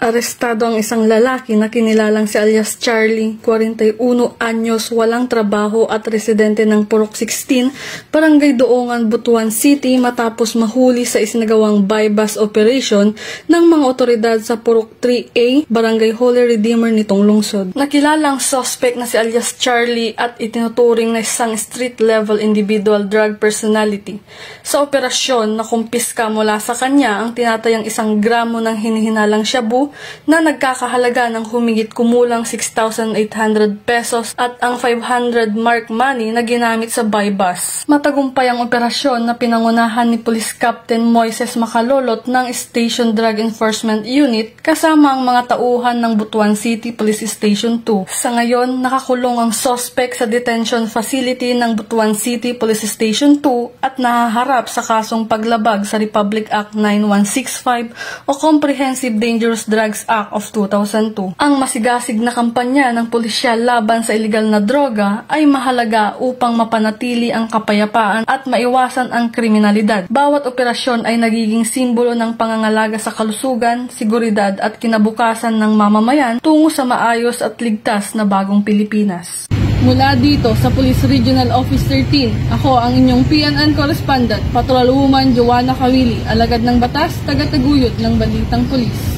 Arestado ang isang lalaki na kinilalang si alias Charlie, 41 anyos, walang trabaho at residente ng Purok 16, Barangay Doongan, Butuan City matapos mahuli sa isinagawang bypass operation ng mga otoridad sa Purok 3A, Barangay Holy Redeemer nitong lungsod. Nakilalang suspect na si alias Charlie at itinuturing na isang street-level individual drug personality. Sa operasyon, nakumpiska mula sa kanya ang tinatayang 1 gramo ng hinihinalang shabu na nagkakahalaga ng humigit kumulang 6,800 pesos at ang 500 mark money na ginamit sa bypass. Matagumpay ang operasyon na pinangunahan ni Police Captain Moises Macalolot ng Station Drug Enforcement Unit kasama ang mga tauhan ng Butuan City Police Station 2. Sa ngayon, nakakulong ang suspect sa detention facility ng Butuan City Police Station 2 at nahaharap sa kasong paglabag sa Republic Act 9165 o Comprehensive Dangerous Drugs Act of 2002. Ang masigasig na kampanya ng pulisya laban sa iligal na droga ay mahalaga upang mapanatili ang kapayapaan at maiwasan ang kriminalidad. Bawat operasyon ay nagiging simbolo ng pangangalaga sa kalusugan, seguridad at kinabukasan ng mamamayan tungo sa maayos at ligtas na bagong Pilipinas. Mula dito sa Police Regional Office 13, ako ang inyong PNN correspondent, Patrolwoman Joanna Kawili, alagad ng batas, taga-taguyod ng Balitang Pulis.